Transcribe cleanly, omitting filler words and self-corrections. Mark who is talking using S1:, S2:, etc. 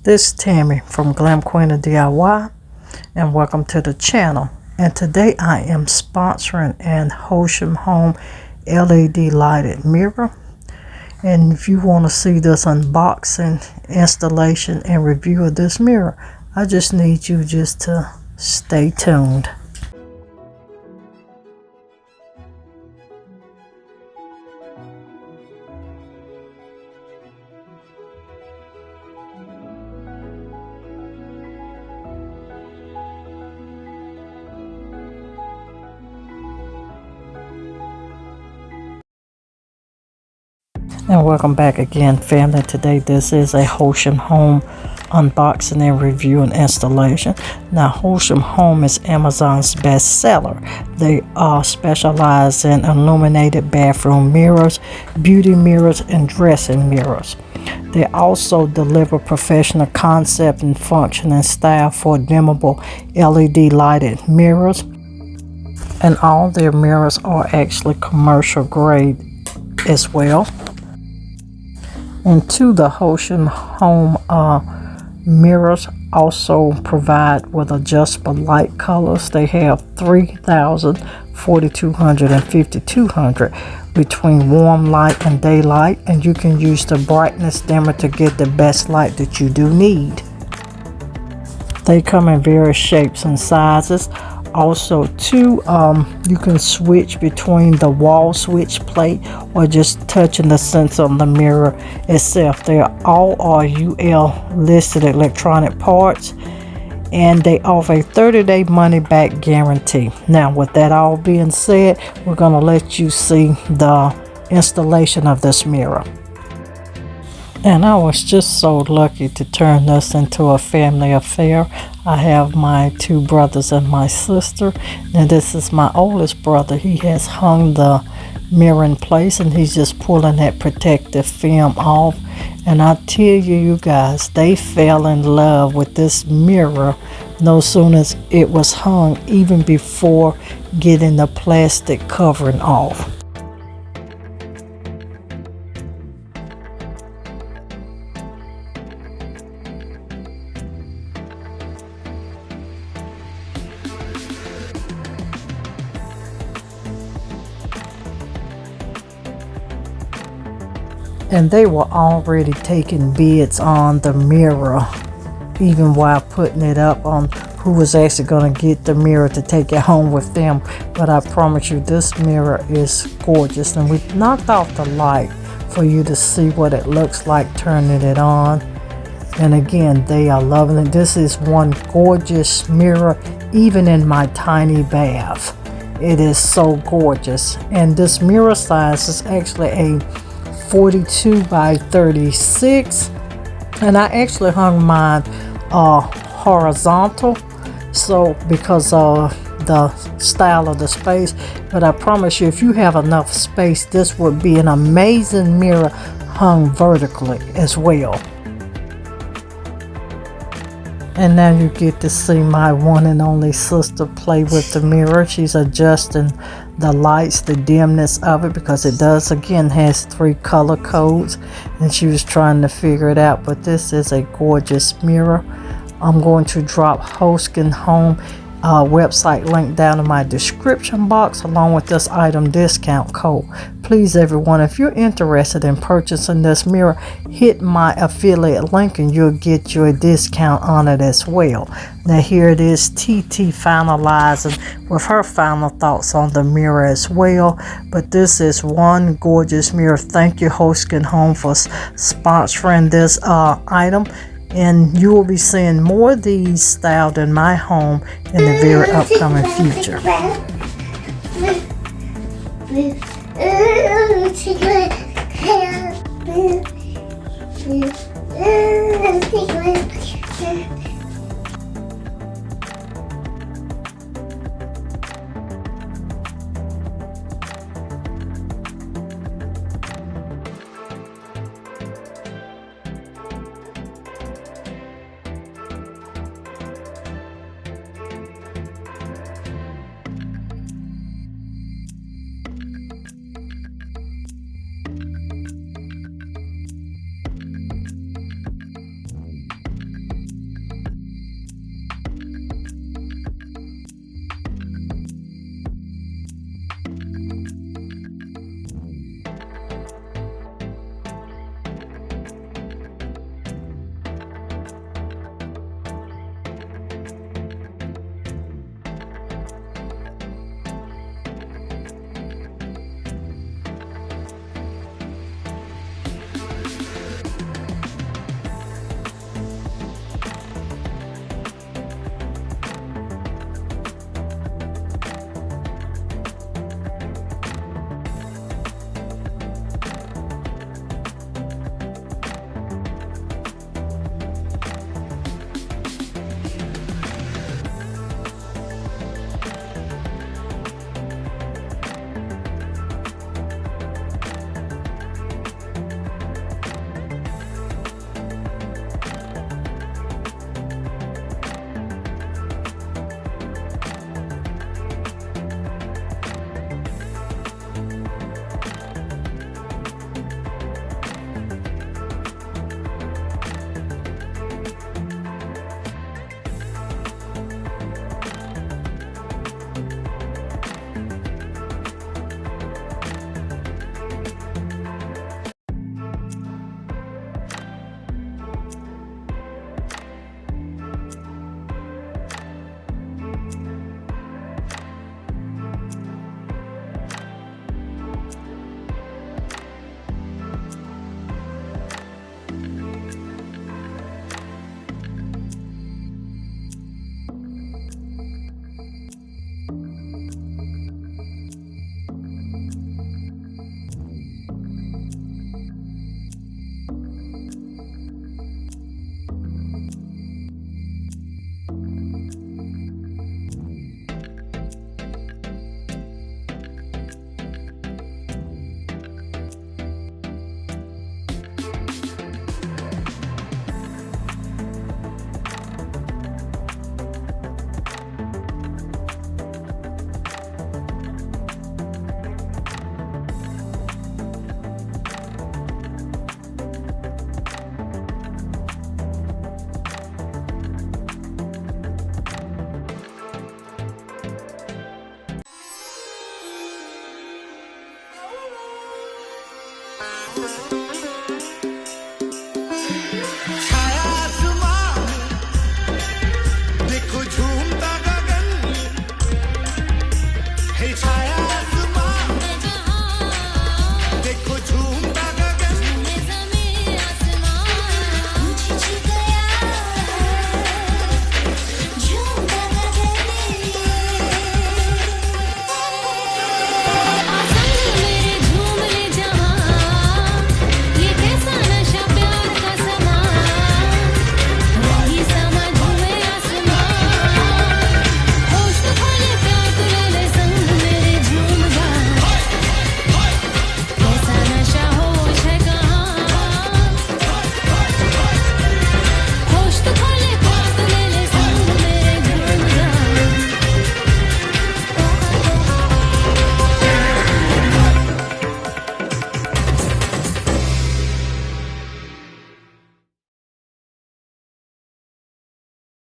S1: This is Tammy from Glam Queen of DIY, and welcome to the channel. And today I am sponsoring an Hauschen Home LED lighted mirror. And if you want to see this unboxing, installation, and review of this mirror, I just need you just to stay tuned. And welcome back again, family. Today this is a Hauschen Home unboxing and review and installation. Now, Hauschen Home is Amazon's best seller. They specialize in illuminated bathroom mirrors, beauty mirrors, and dressing mirrors. They also deliver professional concept and function and style for dimmable LED lighted mirrors. And all their mirrors are actually commercial grade as well. And two, the Hauschen Home mirrors also provide with adjustable light colors. They have 3000, 4200, and 5200 between warm light and daylight, and you can use the brightness dimmer to get the best light that you do need. They come in various shapes and sizes. Also, too, you can switch between the wall switch plate or just touching the sensor on the mirror itself. They all are UL listed electronic parts, and they offer a 30-day money-back guarantee. Now, with that all being said, we're going to let you see the installation of this mirror. And I was just so lucky to turn this into a family affair. I have my two brothers and my sister. And this is my oldest brother. He has hung the mirror in place, and he's just pulling that protective film off. And I tell you guys, they fell in love with this mirror no sooner as it was hung, even before getting the plastic covering off. And they were already taking bids on the mirror, even while putting it up on who was actually going to get the mirror to take it home with them. But I promise you, this mirror is gorgeous. And we knocked off the light for you to see what it looks like turning it on. And again, they are loving it. This is one gorgeous mirror, even in my tiny bath. It is so gorgeous. And this mirror size is actually a 42 by 36, and I actually hung mine horizontal, so because of the style of the space. But I promise you, if you have enough space, this would be an amazing mirror hung vertically as well. And now you get to see my one and only sister play with the mirror. She's adjusting the lights, the dimness of it, because it does, again, has 3 color codes, and she was trying to figure it out. But this is a gorgeous mirror. I'm going to drop Hauschen Home website link down in my description box, along with this item discount code. Please, everyone, if you're interested in purchasing this mirror, hit my affiliate link and you'll get you a discount on it as well. Now, here it is, TT finalizing with her final thoughts on the mirror as well. But this is one gorgeous mirror. Thank you, Hauschen Home, for sponsoring this item. And you will be seeing more of these styled in my home in the very upcoming future.